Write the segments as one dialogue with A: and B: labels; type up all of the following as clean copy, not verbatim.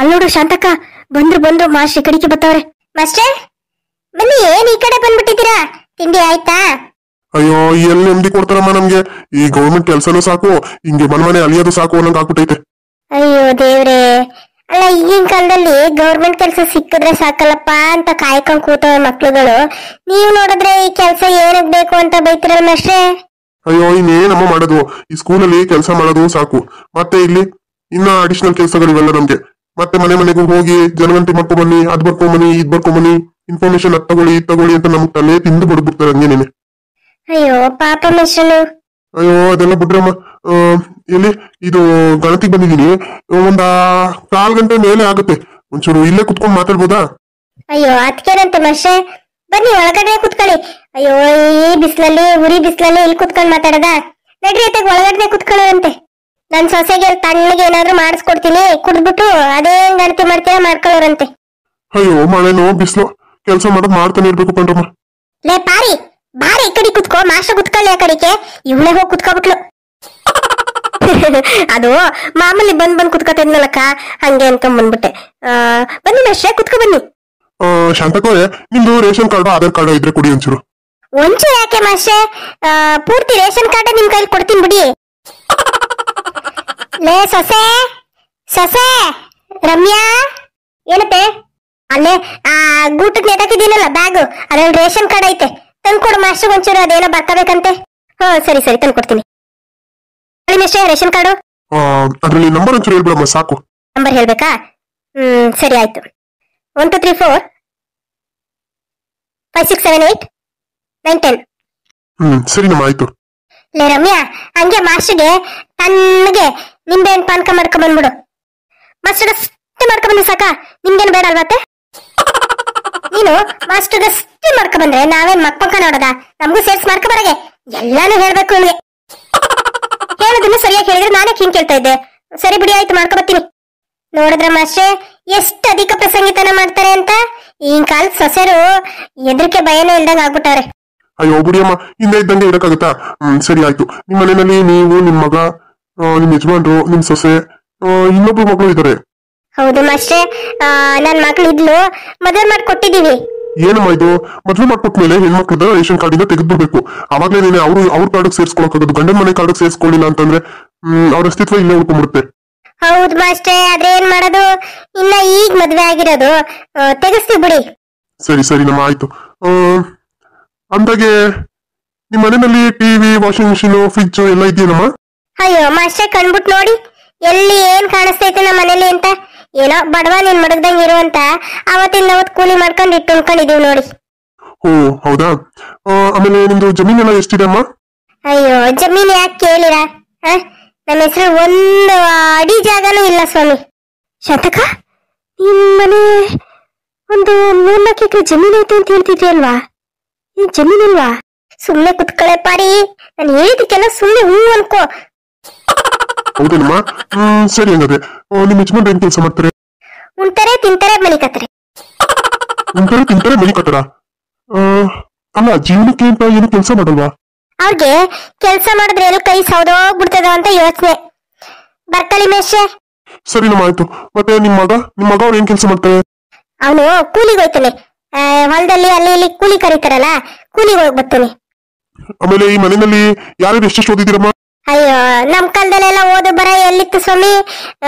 A: ಅಲ್ಲೋಡು ಶಾಂತಕ್ಕ, ಬಂದ್ರು ಬಂದ್ರು ಮಾಸ್ಟರ್ ಈ ಕಡೆಗೆ ಬರ್ತಾವ್ರೆ. ಮಾಸ್ಟರ್ ಬನ್ನಿ, ಏನ್ ಈ ಕಡೆ ಬಂದ್ಬಿಟ್ಟಿದ್ದೀರಾ? ತಿಂಡಿ ಆಯ್ತಾ?
B: ಅಯ್ಯೋ, ಎಲ್ಲಿ ನೆಮ್ಮದಿ ಕೊಡ್ತಾರಮ್ಮ ನಮ್ಗೆ. ಈ ಗೌರ್ಮೆಂಟ್ ಕೆಲ್ಸನೂ ಸಾಕು, ಹಿಂಗೆ ಮನೆ ಅಲಿಯೋದು ಸಾಕು ಅನ್ನಂಗ್ ಆಗ್ಬಿಟ್ಟೈತೆ.
A: ಅಯ್ಯೋ ದೇವ್ರೆ, ಅಲ್ಲ ಈಗಿನ ಕಾಲದಲ್ಲಿ ಗೌರ್ಮೆಂಟ್ ಕೆಲಸ ಸಿಕ್ಕಿದ್ರೆ ಸಾಕಲ್ಲಪ್ಪ ಅಂತ ಕಾಯ್ಕೊಂಡ್ ಕೂತವ ಮಕ್ಳುಗಳು. ನೀವು ನೋಡಿದ್ರೆ ಈ ಕೆಲಸ ಏನಕ್ ಬೇಕು ಅಂತ ಬೈತಿರಲ್ಲ ಮಾಸ್ಟ್ರೆ.
B: ಅಯ್ಯೋ, ಇನ್ನೇನಮ್ಮ ಮಾಡೋದು? ಈ ಸ್ಕೂಲಲ್ಲಿ ಕೆಲಸ ಮಾಡೋದು ಸಾಕು, ಮತ್ತೆ ಇಲ್ಲಿ ಇನ್ನ ಅಡಿಷನಲ್ ಕೆಲಸಗಳಿವೆಲ್ಲ ನಮ್ಗೆ. ಮತ್ತೆ ಮನೆ ಮನೆಗೂ ಹೋಗಿ ಜನಗಣತಿ ಮಾಡ್ಕೊಂಬನ್ನಿ, ಅದ್ ಬರ್ಕೊಂಬನ್ನಿ, ಇದ್ ಬರ್ಕೊಂಬನ್ನಿ, ಇನ್ಫಾರ್ಮೇಶನ್ ಅದ್ ತಗೊಳ್ಳಿ ಇದ್ ತಗೊಳ್ಳಿ ಅಂತ ನಮ್ಗೆ ತಲೆ ತಿಂದು ಬಿಡ್ಬಿಡ್ತಾರೆ ಹಂಗೇನೇನೆ.
A: ಅಯ್ಯೋ ಪಾಪ ಮಾಸ್ಟ್ರು.
B: ಅಯ್ಯೋ ಅದೆಲ್ಲ ಬಿಡ್ರಮ್ಮ. ಎಲ್ಲಿ ಇದು ಗಣತಿಗೆ ಬಂದಿದ್ದೀನಿ, ಒಂದ 4 ಗಂಟೆ ಮೇಲೆ ಆಗುತ್ತೆ. ಒಂಚೂರು ಇಲ್ಲೇ ಕುತ್ಕೊಂಡ್ ಮಾತಾಡ್ಬೋದಾ?
A: ಅಯ್ಯೋ ಅದಕ್ಕೇನಂತೆ ಮಾಸ್ಟ್ರೆ, ಬನ್ನಿ ಒಳಗಡೆ ಕುತ್ಕೊಳ್ಳಿ. ಅಯ್ಯೋ ಈ ಬಿಸಿಲಲ್ಲಿ, ಉರಿ ಬಿಸಿಲಲ್ಲಿ ಇಲ್ಲಿ ಕುತ್ಕೊಂಡ್ ಮಾತಾಡದ? ನಡ್ರಿ ಅತ್ತಾಗ ಒಳಗಡೆ ಕುತ್ಕೊಳ್ಳೋರಂತೆ. ನನ್ ಸೊಸೆಗೆ ತಣ್ಣಗೆ ಏನಾದ್ರು ಮಾಡಿಸ್ಕೊಡ್ತೀನಿ, ಕುಡ್ಬಿಟ್ಟು ಅದೇನ್ ಗಣತಿ ಮಾಡ್ತೀರಾ ಮಾಡ್ಕೊಳ್ಳೋರಂತೆ.
B: ಅಯ್ಯೋ ಮಳೆನೋ ಬಿಸಿಲು, ಕೆಲಸ ಮಾಡೋದ್ ಮಾಡ್ತಾನೆ ಇರ್ಬೇಕು ಕಣ್ರಮ್ಮ.
A: ಲೇ ಪಾರಿ, ಬಾರಿ ಈ ಕಡೆ ಕುತ್ಕೋ, ಮಾಸ್ಟರ್ ಕುತ್ಕೊಳ್ಳಿ ಆ ಕಡೆಗೆ. ಇವಳೆ ಹೋಗಿ ಕುತ್ಕೊಬಿಟ್ಲು. ಅದು ಮಾಮೂಲಿ ಬಂದ್ ಕುತ್ಕೊತಿದ್ನಲ್ಲಕ್ಕ, ಹಂಗೆ ಅನ್ಕೊಂಡ್ ಬಂದ್ಬಿಟ್ಟೆ. ಬನ್ನಿ ಮಾಸ್ಟ್ರೆ ಕುತ್ಕೊ ಬನ್ನಿ.
B: ಶಾಂತಕೋರೆ, ನಿಮ್ದು ರೇಷನ್ ಕಾರ್ಡ್ ಆಧಾರ್ ಕಾರ್ಡ್ ಇದ್ರೆ ಕೊಡಿ ಒಂಚೂರು.
A: ಒಂಚೂರು ಯಾಕೆ ಮಾಸ್ಟ್ರೆ, ಪೂರ್ತಿ ರೇಷನ್ ಕಾರ್ಡ್ ನಿಮ್ ಕೈಲಿ ಕೊಡ್ತೀನಿ ಬಿಡಿ. ಲೇ ಸೊಸೆ, ಸೊಸೆ ರಮ್ಯಾ, ಏನತ್ತೆ? ಅಲ್ಲೇ ಗೂಟಕ್ಕೆ ನೆಟಾಕಿದ್ದೀನಲ್ಲ ಬ್ಯಾಗು, ಅದ್ರಲ್ಲಿ ರೇಷನ್ ಕಾರ್ಡ್ ಐತೆ, ತಂದ್ಕೊಡು ಮಾಸ್ಟರ್ ಒಂಚೂರು, ಅದೇನೋ ಬರ್ಕೋಬೇಕಂತೆ. ಸರಿ ಸರಿ ತಂದ್ಕೊಡ್ತೀನಿ. ರೇಷನ್ ಕಾರ್ಡು
B: ಅದ್ರಲ್ಲಿ ನಂಬರ್ ಒಂಚೂರು ಹೇಳ್ಬಿಡಮ್ಮ ಸಾಕು.
A: ನಂಬರ್ ಹೇಳ್ಬೇಕಾ? ಸರಿ ಆಯ್ತು. 1 2 3 4 5 6 7 8 9 10.
B: ಸರಿ ನಮ್ಮ ಆಯ್ತು.
A: ಲೇ ರಮ್ಯಾ, ಹಂಗೆ ಮಾಸ್ಟರ್ಗೆ ತಣ್ಣಗೆ ನಿಂಬೆಹಣ್ಣು ಪಾನಕ ಮಾಡ್ಕೊಂಡ್ ಬಂದ್ಬಿಡು. ಮಾಸ್ಟರ್ಗೆ ಅಷ್ಟೇ ಮಾಡ್ಕೊಂಡ್ ಬಂದ್ರೆ ಸಾಕ, ನಿಮ್ಗೇನು ಬೇಡ ಅಲ್ವತ್ತೆ? ನೀನು ಮಾಸ್ಟರ್ಗೆ ಅಷ್ಟೇ ಮಾಡ್ಕೊಂಡ್ ಬಂದ್ರೆ ನಾವೇನ್ ಮಕ್ಕ ನೋಡೋದ? ನಮಗೂ ಸೇರ್ಸ್ ಮಾಡ್ಕೊ ಬರಗೆ ಎಲ್ಲಾನು ಹೇಳ್ಬೇಕು ನಿಮ್ಗೆ. ಹೇಳೋದನ್ನು ಸರಿಯಾಗಿ ಹೇಳಿದ್ರೆ ನಾನೇ ಹಿಂಗ್ ಕೇಳ್ತಾ ಇದ್ದೆ. ಸರಿ ಬಿಡಿ ಆಯ್ತು, ಮಾಡ್ಕೊ ಬರ್ತೀನಿ. ನೋಡಿದ್ರ ಮಾಸ್ಟ್ರೆ ಎಷ್ಟು ಅಧಿಕ ಪ್ರಸಂಗಿತನ ಮಾಡ್ತಾರೆ ಅಂತ. ಈಗಿನ ಕಾಲದ ಸೊಸೆರು ಎದ್ರಿಕೆ ಭಯನೇ ಇಲ್ದಂಗ ಆಗ್ಬಿಟ್ಟಾರೆ.
B: ಅಯ್ಯೋ ಬಿಡಿಯಮ್ಮ, ಹಿಂದೆ ಇದ್ದಂಗೆ ಇರಕ್ಕಾಗತ್ತಾ? ಸರಿ ಆಯ್ತು. ನಿಮ್ ಮನೆಯಲ್ಲಿ ನೀವು, ನಿಮ್ ಮಗ, ನಿಮ್ ಯಜಮಾನ್ರು, ನಿಮ್ ಸೊಸೆ, ಇನ್ನೊಬ್ರು ಮಗಳು ಇದಾರೆ.
A: ಹೌದು ಮಾಸ್ಟ್ರೆ, ನನ್ ಮಕ್ಳು ಇದ್ಲು, ಮದುವೆ ಮಾಡ್ಕೊಟ್ಟಿದೀವಿ.
B: ಏನಮ್ಮ ಇದು? ಮದ್ವೆ ಮಾಡ್ಕೊಟ್ಮೇಲೆ ಹೆಣ್ಮಕ್ಳದ ರೇಷನ್ ಕಾರ್ಡ್ ಇಂದ ತೆಗೆದ್ಬಿಡ್ಬೇಕು. ಅವಾಗ್ಲೇ ನೀನೆ ಅವ್ರ ಕಾರ್ಡ್ ಸೇರ್ಸ್ಕೊಳಕ್ಕಾಗೋದು. ಗಂಡನ ಮನೆ ಕಾರ್ಡ್ ಸೇರ್ಸ್ಕೊಳ್ಳಿಲ್ಲ ಅಂತಂದ್ರೆ ಅವ್ರ ಅಸ್ತಿತ್ವ ಇಲ್ಲೇ ಉಳ್ಕೊಂಡ್ಬಿಡುತ್ತೆ.
A: ಹೌದು ಮಾಸ್ಟ್ರೆ, ಆದ್ರೆ ಏನ್ ಮಾಡೋದು, ಇನ್ನ ಈಗ ಮದ್ವೆ ಆಗಿರೋದು, ತೆಗಿಸ್ತೀವಿ ಬಿಡಿ.
B: ಸರಿ ಸರಿ ನಮ್ಮ ಆಯ್ತು. ಅಂದಾಗೆ ನಿಮ್ ಮನೆಯಲ್ಲಿ ಟಿವಿ, ವಾಷಿಂಗ್ ಮಿಷಿನ್, ಫ್ರಿಡ್ಜ್ ಎಲ್ಲ ಇದೆಯೇನಮ್ಮ?
A: ಅಯ್ಯೋ ಮಾಸ್ಟ್ರೆ, ಕಣ್ಬಿಟ್ ನೋಡಿ ಎಲ್ಲಿ ಏನ್ ಕಾಣಿಸ್ತೈತೆ ನಮ್ಮ ಮನೇಲಿ ಅಂತ. ಏನೋ ಬಡವ ನೀನ್ ಮಡಗ್ದಂಗ್ ಇರುವಂತ ಅವತ್ತಿಂದ ಅವತ್ ಕೂಲಿ ಮಾಡ್ಕೊಂಡು ಇಟ್ಟು ಉಳ್ಕೊಂಡಿದೀವಿ ನೋಡಿ.
B: ಓ ಹೌದಾ? ಆಮೇಲೆ ನಿಮ್ದು ಜಮೀನೆಲ್ಲ ಎಷ್ಟಿದೆ ಅಮ್ಮ?
A: ಅಯ್ಯೋ ಜಮೀನ್ ಯಾಕೆ ಕೇಳಿರ? ನಮ್ಮ ಹೆಸರು 1 ಅಡಿ ಜಾಗನೂ ಇಲ್ಲ ಸ್ವಾಮಿ. ಶತಕ, ನಿಮ್ ಮನೆ ಒಂದು 3-4 ಎಕರೆ ಜಮೀನ್ ಐತೆ ಅಂತ ಹೇಳ್ತಿದ್ರಿ ಅಲ್ವಾ? ಈ ಜಮೀನಿಲ್ವಾ? ಸುಮ್ನೆ ಕುತ್ಕಳೆ ಪಾರಿ, ನಾನು ಹೇಳಿದಕ್ಕೆಲ್ಲ ಸುಮ್ನೆ ಹೂ ಅನ್ಕೋ.
B: ಹೌದೇನಮ್ಮ? ಸರಿ ಹಂಗಾದ್ರೆ ನಿಮ್ ಯಜಮಾನ್ರು ಏನ್ ಕೆಲಸ ಮಾಡ್ತಾರೆ?
A: ಉಣ್ತಾರೆ, ತಿಂತಾರೆ, ಮನಿ ಕತ್ತಾರೆ.
B: ಉಣ್ತಾರೆ, ತಿಂತಾರೆ, ಮನಿ ಕಟ್ಟರ? ಅಲ್ಲ, ಜೀವನಕ್ಕೆ ಅಂತ ಏನು ಕೆಲಸ ಮಾಡಲ್ವಾ?
A: ಅವ್ರಿಗೆ ಕೆಲ್ಸ ಮಾಡಿದ್ರೆ ಎಲ್ಲ ಕೈ ಸೌದೋಗ್ಬಿಡ್ತದ ಅಂತ ಯೋಚನೆ. ಬರ್ಕಳಿ ಮೇಷೆ.
B: ಸರಿ ನಮ್ಮ ಆಯ್ತು. ಮತ್ತೆ ನಿಮ್ ಮಗ ಅವ್ರು ಏನ್ ಕೆಲಸ ಮಾಡ್ತಾರೆ?
A: ಅವನು ಕೂಲಿಗೆ ಹೋಯ್ತಾನೆ, ಹೊಲದಲ್ಲಿ ಅಲ್ಲಿ ಇಲ್ಲಿ ಕೂಲಿ ಕರೀತಾರಲ್ಲ, ಕೂಲಿಗೆ ಹೋಗಿ ಬರ್ತಾನೆ.
B: ಆಮೇಲೆ ಈ ಮನೆಯಲ್ಲಿ ಯಾರು ಎಷ್ಟೆಷ್ಟು ಓದಿದಿರಮ್ಮ?
A: ಅಯ್ಯೋ ನಮ್ ಕಾಲದಲ್ಲೆಲ್ಲ ಓದು ಬರ ಎಲ್ಲಿತ್ತು ಸ್ವಾಮಿ,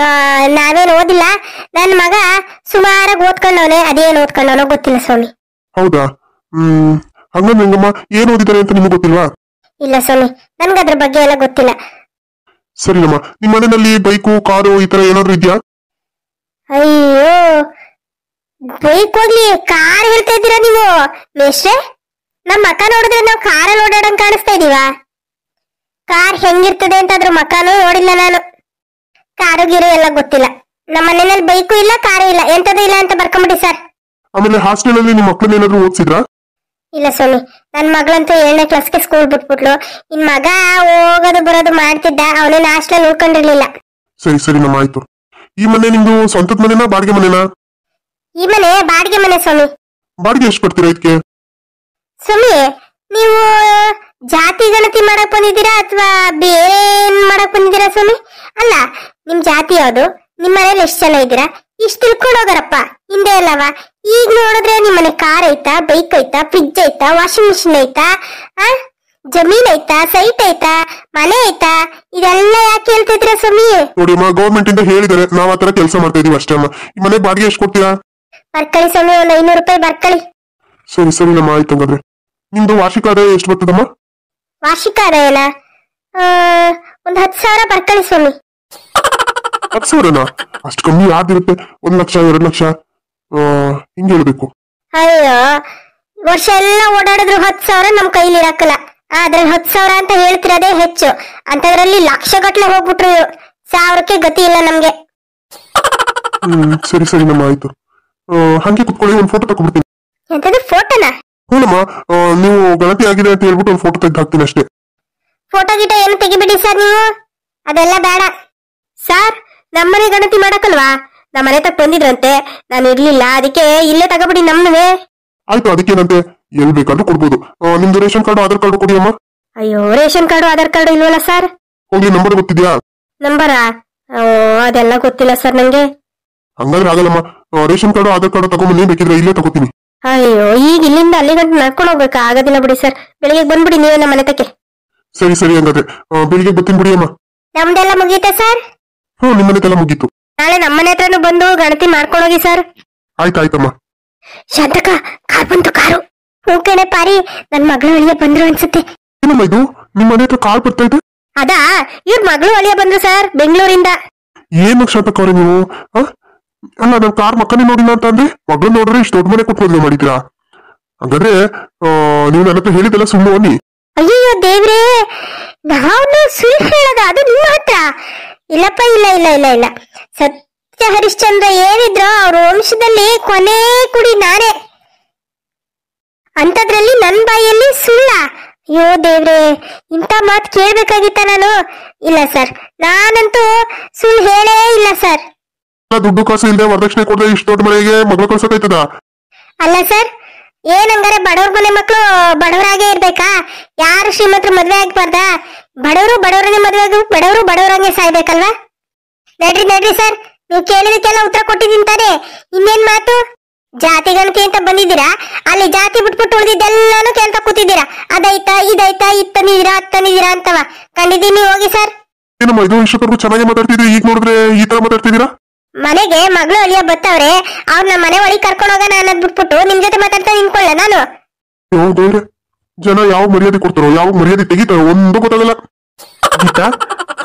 A: ನಾವೇನ್ ಓದಿಲ್ಲ. ನನ್ ಮಗ ಸುಮಾರಾಗಿ ಓದ್ಕೊಂಡವನೆ, ಅದೇನ್ ಓದ್ಕೊಂಡವನೋ ಗೊತ್ತಿಲ್ಲ ಸ್ವಾಮಿ.
B: ಹೌದಾ? ಹಂಗಂದ್ರೆ ಹೆಂಗಮ್ಮ, ಏನ್ ಓದಿದ್ದಾರೆ ಅಂತ ನಿಮ್ಗೆ ಗೊತ್ತಿಲ್ವಾ?
A: ಇಲ್ಲ ಸ್ವಾಮಿ, ನನ್ಗದ್ರ ಬಗ್ಗೆ ಎಲ್ಲ ಗೊತ್ತಿಲ್ಲ.
B: ಸರಿನಮ್ಮ, ನಿಮ್ ಮನೆಯಲ್ಲಿ ಬೈಕು, ಕಾರು ಈ ತರ ಏನಾದ್ರು ಇದ್ಯಾ?
A: ಅಯ್ಯೋ ಬೈಕ್ ಹೋಗ್ಲಿ, ಕಾರ್ ಹೇಳ್ತಾ ಇದ್ದೀರಾ ನೀವು ಮೇಷ್ಟ್ರೆ? ನಮ್ ಮಕ್ಕ ನೋಡಿದ್ರೆ ನಾವು ಕಾರಲ್ಲಿ ಓಡಾಡಂಗ್ ಕಾಣಿಸ್ತಾ ಇದೀವ? ಕಾರ್ ಹೆಂಗಿರ್ತದೆ ಅಂತ ಅದ್ರ ಮಕ್ಕನೂ ನೋಡಿಲ್ಲ ನಾನು. ಕಾರು ಗೀರು ಎಲ್ಲ ಗೊತ್ತಿಲ್ಲ. ನಮ್ಮ ಮನೆಯಲ್ಲಿ ಬೈಕು ಇಲ್ಲ, ಕಾರು ಇಲ್ಲ, ಎಂತದೂ ಇಲ್ಲ ಅಂತ ಬರ್ಕೊಂಬಿಡಿ ಸರ್.
B: ಆಮೇಲೆ ಹಾಸ್ಟೆಲ್ ಅಲ್ಲಿ ನಿಮ್ಮ ಮಕ್ಕಳನ್ನ ಏನಾದ್ರು ಓದಿಸಿದ್ರಾ?
A: ಇಲ್ಲ ಸ್ವಾಮಿ, ನನ್ ಮಗಳಂತೂ 7ನೇ ಕ್ಲಾಸ್ಗೆ ಸ್ಕೂಲ್ ಬಿಟ್ಬಿಟ್ಲು. ಇನ್ ಮಗ ಹೋಗೋದು ಬರೋದು ಮಾಡ್ತಿದ್ದ, ಅವನೇನ್ ಹಾಸ್ಟೆಲ್ ಉಳ್ಕೊಂಡಿರ್ಲಿಲ್ಲ.
B: ಸರಿ ಸರಿ ನಮ್ಮ ಆಯ್ತು. ಈ ಮನೆ ನಿಮ್ದು ಸ್ವಂತದ ಮನೆನಾ ಬಾಡಿಗೆ ಮನೆನಾ?
A: ಈ ಮನೆ ಬಾಡಿಗೆ ಮನೆ ಸ್ವಾಮಿ.
B: ಬಾಡಿಗೆ ಎಷ್ಟು ಕೊಡ್ತೀರಾ ಇದಕ್ಕೆ?
A: ಸ್ವಾಮಿ, ನೀವು ಜಾತಿ ಗಣತಿ ಮಾಡಕ್ ಬಂದಿದ್ದೀರಾ ಅಥವಾ ಬೇರೆ ಏನ್ ಮಾಡಕ್ ಬಂದಿದ್ದೀರಾ ಸ್ವಾಮಿ? ಅಲ್ಲ, ನಿಮ್ ಜಾತಿ ಯಾವ್ದು? ನಿಮ್ ಮನೇಲಿ ಎಷ್ಟು ಜನ ಇದ್ದೀರಾ? ಇಷ್ಟ ತಿಳ್ಕೊಂಡು ಹೋಗಾರಪ್ಪ ಹಿಂದೆ ಅಲ್ಲವ. ಈಗ ನೋಡಿದ್ರೆ ನಿಮ್ಮನೆ ಕಾರ್ ಐತಾ, ಬೈಕ್ ಐತಾ, ಫ್ರಿಡ್ಜ್ ಐತಾ, ವಾಷಿಂಗ್ ಮಿಷಿನ್ ಐತಾ, ಜಮೀನ್ ಐತಾ, ಸೈಟ್ ಐತಾ, ಮನೆ ಐತಾ, ಇದೆಲ್ಲ ಯಾಕೆ ಹೇಳ್ತಿದ್ರ ಸ್ವಾಮಿ?
B: ನೋಡಿ ಅಮ್ಮ, ಗೌರ್ಮೆಂಟ್ ಇಂದ ಹೇಳಿದಾರೆ, ನಾವ್ ಆತರ ಕೆಲಸ ಮಾಡ್ತಾ ಇದೀವಿ ಅಷ್ಟೇ ಅಮ್ಮ. ಈ ಮನೆ ಬಾಡಿಗೆ ಎಷ್ಟು ಕೊಡ್ತೀರಾ?
A: ಬರ್ಕಳಿ ಸ್ವಾಮಿ, ಒಂದ್ 500 ರೂಪಾಯಿ ಬರ್ಕಳಿ.
B: ಸರಿ ಸರಿ ನಮ್ಮ ಆಯ್ತು. ಹಂಗಾದ್ರೆ ನಿಮ್ದು ವಾರ್ಷಿಕ ಆದಾಯ ಎಷ್ಟು ಬರ್ತದಮ್ಮ?
A: ವಾರ್ಷಿಕ ಆದಾಯನ ಒಂದ್ 10,000 ಬರ್ಕಳಿ ಸ್ವಾಮಿ.
B: 10,000ನಾ? ಅಷ್ಟು ಕಮ್ಮಿ ಯಾವ್ದಿರುತ್ತೆ? 1 ಲಕ್ಷ 2 ಲಕ್ಷ ಹಿಂಗೆ ಹೇಳ್ಬೇಕು.
A: ಅಯ್ಯೋ, ವರ್ಷ ಎಲ್ಲ ಓಡಾಡಿದ್ರು 10,000 ನಮ್ ಕೈಲಿ ಇರಕ್ಕಲ್ಲ. ಆದ್ರೆ 10,000 ಅಂತ ಹೇಳ್ತಿರೋದೇ ಹೆಚ್ಚು. ಅಂತದ್ರಲ್ಲಿ ಲಕ್ಷ ಗಟ್ಲೆ ಹೋಗ್ಬಿಟ್ರು, 1,000ಕ್ಕೆ ಗತಿ ಇಲ್ಲ ನಮ್ಗೆ.
B: ಸರಿ ಸರಿ ನಮ್ಮ ಆಯ್ತು. ಹಂಗೆ ಕುತ್ಕೊಳ್ಳಿ, ಒಂದ್ ಫೋಟೋ ತಗೊಂಡ್ಬಿಡ್ತೀನಿ.
A: ಎಂತದು ಫೋಟೋನಾ?
B: ಹೂನಮ್ಮ, ನೀವು ಗಣತಿ ಆಗಿದೆ ಅಂತ ಹೇಳ್ಬಿಟ್ಟು ಒಂದು ಫೋಟೋ ತೆಗೆದು ಹಾಕ್ತೀನಿ ಅಷ್ಟೇ.
A: ಫೋಟೋ ಗಿಟ ಏನು ತೆಗಿಬಿಡಿ ಸರ್ ನೀವು, ಅದೆಲ್ಲ ಬೇಡ. ಸರ್, ನಮ್ಮನೆ ಗಣತಿ ಮಾಡಕಲ್ವಾ? ನಮ್ಮನೆ ತಕ್ಕ ಬಂದಿದ್ರಂತೆ, ನಾನು ಇರ್ಲಿಲ್ಲ, ಅದಕ್ಕೆ ಇಲ್ಲೇ ತಗೋಬಿಡಿ ನಮ್ಮನೆ.
B: ಆಯ್ತು, ಅದಕ್ಕೇನಂತೆ, ಎಲ್ಲಿ ಬೇಕಾದ್ರೂ ಕೊಡ್ಬೋದು. ನಿಮ್ದು ರೇಷನ್ ಕಾರ್ಡು ಆಧಾರ್ ಕಾರ್ಡು ಕೊಡಿ ಅಮ್ಮ.
A: ಅಯ್ಯೋ, ರೇಷನ್ ಕಾರ್ಡು ಆಧಾರ್ ಕಾರ್ಡು ಇಲ್ವಲ್ಲ ಸರ್.
B: ಹೋಗ್ಲಿ, ನಂಬರ್ ಗೊತ್ತಿದ್ಯಾ?
A: ನಂಬರಾ? ಅದೆಲ್ಲ ಗೊತ್ತಿಲ್ಲ ಸರ್ ನಂಗೆ.
B: ಹಂಗಾದ್ರೆ ಆಗಲ್ಲಮ್ಮ, ರೇಷನ್ ಕಾರ್ಡು ಆಧಾರ್ ಕಾರ್ಡು ತಗೊಂಬನ್ನಿ, ಬೇಕಿದ್ರೆ ಇಲ್ಲೇ ತಗೋತೀನಿ.
A: ಅಯ್ಯೋ, ಈಗ ಇಲ್ಲಿಂದ ಅಲ್ಲಿ ಗಂಟು ನಡ್ಕೊಂಡು ಹೋಗ್ಬೇಕಾ? ಆಗೋದಿಲ್ಲ ಬಿಡಿ ಸರ್, ಬೆಳಿಗ್ಗೆ ಬಂದ್ಬಿಡಿ ನೀವೇ ನಮ್ಮ ಮನೆ ತಕ್ಕೆ.
B: ಸರಿ ಸರಿ, ಹಂಗಾದ್ರೆ ಬೆಳಿಗ್ಗೆ ಬರ್ತೀನಿ ಬಿಡಿ ಅಮ್ಮ.
A: ನಮ್ದೆಲ್ಲ ಮುಗೀತಾ ಸರ್?
B: ನಿಮ್ಮನೆಲ್ಲ ಮುಗೀತು.
A: ನಾಳೆ ನಮ್ಮನೆ ಹತ್ರನು ಬಂದು ಗಣತಿ ಮಾಡ್ಕೊಂಡೋಗಿ ಸರ್.
B: ಆಯ್ತಾಯ್ತಮ್ಮ.
A: ಶಾಂತಕ, ಕಾರ್ ಬಂತು, ಕಾರು. ಹೂಕಣೆ ಪಾರಿ, ನನ್ ಮಗಳು ಅಳಿಯ ಬಂದ್ರು ಅನ್ಸುತ್ತೆ.
B: ಏನಮ್ಮ ಇದು, ನಿಮ್ಮ ಮನೆ ಹತ್ರ ಕಾರ್ ಬರ್ತಾ ಇದೆ?
A: ಅದಾ, ಇವ್ರ ಮಗಳು ಅಳಿಯ ಬಂದ್ರು ಸರ್, ಬೆಂಗಳೂರಿಂದ.
B: ಏನ್ ಶಾಂತಕ ಅವ್ರೆ ನೀವು? ಅಲ್ಲ, ನನ್ ಕಾರ್ ಮಕ್ಕನೇ ನೋಡಿಲ್ಲ ಅಂತ ಅಂದ್ರೆ, ಮಗಳು ನೋಡ್ರೆ ಇಷ್ಟು ದೊಡ್ಡ ಮನೆ ಕೊಟ್ಟು ಮಾಡಿದ್ರಾ? ಹಾಗಾದ್ರೆ ನೀವು ನನ್ನ ಹತ್ರ ಹೇಳಿದೆಲ್ಲ ಸುಳ್ಳು ಅನ್ನಿ.
A: ಅಯ್ಯೋ ದೇವ್ರೇ, ನಾನು ಸುಳ್ಳು ಹೇಳದ? ಅದು ನಿಮ್ಮ ಹತ್ರ? ಇಲ್ಲಪ್ಪ, ಇಲ್ಲ ಇಲ್ಲ ಇಲ್ಲ ಇಲ್ಲ. ಸತ್ಯ ಹರಿಶ್ಚಂದ್ರ ಏನಿದ್ರು ಅವ್ರ ವಂಶದಲ್ಲಿ ಕೊನೆ ಕುಡಿ ನಾನೇ. ಅಂತದ್ರಲ್ಲಿ ನನ್ ಬಾಯಲ್ಲಿ ಸುಳ್ಳ? ಅಯ್ಯೋ ದೇವ್ರೇ, ಇಂಥ ಮಾತು ಕೇಳ್ಬೇಕಾಗಿತ್ತ ನಾನು? ಇಲ್ಲ ಸರ್, ನಾನಂತೂ ಸುಳ್ಳು ಹೇಳೇ ಇಲ್ಲ ಸರ್.
B: ದುಡ್ಡು ಕಾಸು ಇಲ್ಲದೆ ವರದಕ್ಷಿಣೆ ಕೊಡದೆ ಇಷ್ಟು ದೊಡ್ಡ ಮನೆಗೆ ಮಗಳು ಕಳ್ಸೋಕಾಯ್ತದ? ಅಲ್ಲ
A: ಸರ್, ಏನಂಗಾರೆ ಬಡವ್ರ ಮನೆ ಮಕ್ಕಳು ಬಡವರಾಗೇ ಇರ್ಬೇಕಾ? ಯಾರು ಶ್ರೀಮಂತರು ಮದ್ವೆ ಆಗ್ಬಾರ್ದ? ಬಡವರು ಬಡವರನ್ನೇ ಮದ್ವೆ ಆಗ, ಬಡವರು ಬಡವರಂಗೆ ಸಾಯ್ಬೇಕಲ್ವಾ? ನಡ್ರಿ ಸರ್, ನೀವು ಕೇಳಿದಕ್ಕೆಲ್ಲ ಉತ್ತರ ಕೊಟ್ಟಿದ್ದೀನಿ ತಾನೆ, ಇನ್ನೇನ್ ಮಾತು? ಜಾತಿ ಗಣತಿ ಅಂತ ಬಂದಿದ್ದೀರಾ, ಅಲ್ಲಿ ಜಾತಿ ಬಿಟ್ಬಿಟ್ಟು ಉಳಿದಿದ್ದೆಲ್ಲಾನು ಕೇಳ್ತಾ ಕೂತಿದ್ದೀರಾ. ಅದೈತಾ ಇದೈತಾ, ಇದ್ ತಂದಿದ್ದೀರಾ ಅದ್ ತಂದಿದ್ದೀರಾ ಅಂತವ. ಕಂಡಿದ್ದೀನಿ, ಹೋಗಿ ಸರ್.
B: ಏನಮ್ಮ ಇದು, ಇಷ್ಟೊತ್ತವರೆಗೂ ಚೆನ್ನಾಗಿ ಮಾತಾಡ್ತಿದ್ರಿ, ಈಗ ನೋಡಿದ್ರೆ ಈ ತರ ಮಾತಾಡ್ತಿದ್ದೀರಾ?
A: ಮನೆಗೆ ಮಗಳು ಅಳಿಯ ಬತ್ತವ್ರೆ, ಅವ್ರನ್ನ ಮನೆ ಒಳಗೆ ಕರ್ಕೊಂಡು ಹೋಗೋಣ ಅನ್ನೋದ್ ಬಿಟ್ಬಿಟ್ಟು ನಿಮ್ ಜೊತೆ ಮಾತಾಡ್ತಾ ನಿಂತ್ಕೊಳ್ಳ ನಾನು?
B: ದೇವ್ರೆ, ಜನ ಯಾವ ಮರ್ಯಾದೆ ಕೊಡ್ತಾರೋ, ಯಾವ ಮರ್ಯಾದೆ ತೆಗಿತಾರೋ ಒಂದು ಗೊತ್ತಾಗಲ್ಲ. ಗೀತಾ,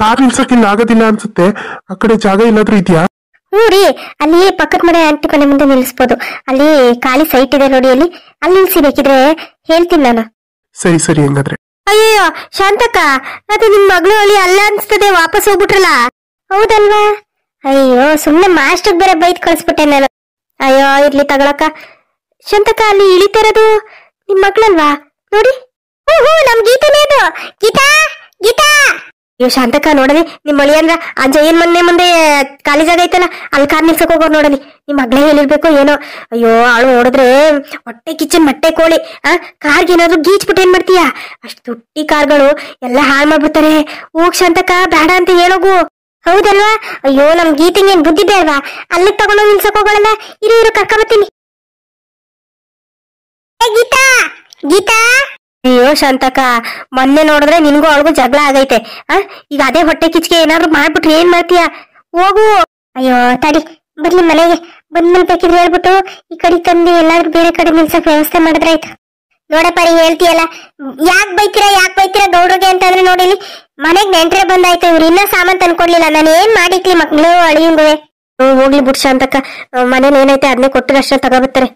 B: ಕಾರ್ ನಿಲ್ಸಕ್ಕಿಲ್ಲ ಆಗೋದಿಲ್ಲ ಅನ್ಸುತ್ತೆ, ಆ ಕಡೆ ಜಾಗ ಏನಾದ್ರೂ ಇದೆಯಾ?
A: ಹ್ಞೂ ರೀ, ಅಲ್ಲಿ ಪಕ್ಕದ ಮನೆ ಆಂಟಿ ಮನೆ ಮುಂದೆ ನಿಲ್ಲಿಸ್ಬೋದು. ಅಲ್ಲಿ ಖಾಲಿ ಸೈಟ್ ಇದೆ ನೋಡಿ, ಅಲ್ಲಿ ನಿಲ್ಸಿ, ಬೇಕಿದ್ರೆ ಹೇಳ್ತೀನಿ ನಾನು.
B: ಸರಿ ಸರಿ, ಹಂಗಾದ್ರೆ.
A: ಅಯ್ಯೋ ಶಾಂತಕ್ಕ, ಅದು ನಿಮ್ ಮಗಳು ಅಳಿ ಅಲ್ಲ ಅನ್ಸ್ತದೆ, ವಾಪಸ್ ಹೋಗ್ಬಿಟ್ರಲ್ಲ. ಹೌದಲ್ವಾ? ಅಯ್ಯೋ, ಸುಮ್ನೆ ಮಾಸ್ಟರ್ ಬೇರೆ ಬೈದ್ ಕಳಿಸ್ಬಿಟ್ಟೆ ನಾನು. ಅಯ್ಯೋ, ಇರ್ಲಿ ತಗೊಳಕ. ಶಾಂತಕ್ಕ, ಅಲ್ಲಿ ಇಳಿತಿರೋದು ನಿಮ್ ಮಗಳಲ್ವಾ? ನೋಡಿ. ಹ್ಞೂ, ನಮ್ ಗೀತನೇ ಅದು. ಗೀತಾ, ಗೀತಾ. ಅಯ್ಯೋ ಶಾಂತಕ್ಕ, ನೋಡಲಿ ನಿಮ್ ಮಳಿ ಅಂದ್ರ ಆ ಜಯನ್ ಮೊನ್ನೆ ಮುಂದೆ ಖಾಲಿ ಜಾಗ ಐತಲ್ಲ, ಅಲ್ಲಿ ಕಾರ್ ನಿಲ್ಸಕ್ ಹೋಗೋರು ನೋಡಲಿ. ನಿಮ್ ಮಗಳೇ ಹೇಳಿರ್ಬೇಕು ಏನೋ. ಅಯ್ಯೋ, ಆಳು ನೋಡಿದ್ರೆ ಹೊಟ್ಟೆ ಕಿಚ್ಚನ್ ಮೊಟ್ಟೆ ಕೋಳಿ. ಕಾರ್ಗೆ ಏನಾದ್ರು ಗೀಚ್ಬಿಟ್ಟು ಏನ್ ಮಾಡ್ತೀಯಾ? ಅಷ್ಟು ತುಟ್ಟಿ ಕಾರ್ಗಳು ಎಲ್ಲ ಹಾಳು ಮಾಡ್ಬಿಡ್ತಾರೆ. ಹೋಗ್ ಶಾಂತಕ್ಕ, ಬೇಡ ಅಂತ ಹೇಳೋಗು. ಹೌದಲ್ವಾ? ಅಯ್ಯೋ, ನಮ್ ಗೀತಿಂಗ್ ಏನ್ ಬುದ್ಧಿ ಬೇಡವಾ? ಅಲ್ಲಿ ತಗೊಂಡೋಗಿ ನಿಲ್ಸಕ್ ಹೋಗೋಳಲ್ಲ. ಇರು ಕರ್ಕೊಂಬತ್ತೀನಿ. ಗೀತಾ, ಗೀತಾ. ಅಯ್ಯೋ ಶಾಂತಕ್ಕ, ಮೊನ್ನೆ ನೋಡಿದ್ರೆ ನಿನ್ಗೂ ಅವಳಿಗೂ ಜಗಳ ಆಗೈತೆ. ಈಗ ಅದೇ ಹೊಟ್ಟೆ ಕಿಚ್ಗೆ ಏನಾದ್ರು ಮಾಡ್ಬಿಟ್ರೆ ಏನ್ ಮಾಡ್ತೀಯ? ಹೋಗು. ಅಯ್ಯೋ ತಡಿ, ಬರ್ಲಿ ಮನೆಗೆ ಬಂದ್ಮೇಲೆ ಬೇಕಿದ್ರೆ ಹೇಳ್ಬಿಟ್ಟು ಈ ಕಡೆ ತಂದು ಎಲ್ಲಾದ್ರೂ ಬೇರೆ ಕಡೆ ನಿಲ್ಸಕ್ ವ್ಯವಸ್ಥೆ ಮಾಡಿದ್ರಾಯ್ತು. ನೋಡಪ್ಪ, ನೀ ಹೇಳ್ತೀಯಲ್ಲ, ಯಾಕೆ ಬೈತೀರಾ ಗೌಡ್ರಿಗೆ ಅಂತಂದ್ರೆ ನೋಡಿಲಿ, ಮನೆಗ್ ನೆಂಟ್ರೆ ಬಂದಾಯ್ತು, ಇವ್ರು ಇನ್ನ ಸಾಮಾನ್ ತಂದ್ಕೊಡ್ಲಿಲ್ಲ, ನಾನು ಏನ್ ಮಾಡಿಕ್ಲಿ ಮಕ್ಳು ಅಳಿಯಂಗುವೆ. ಹೋಗ್ಲಿ ಬಿಡ್ ಶಾಂತಕ್ಕ, ಮನೇಲಿ ಏನೈತೆ ಅದನ್ನೇ ಕೊಟ್ಟರೆ ಅಷ್ಟೇ ತಗೋಬರ್ತಾರೆ.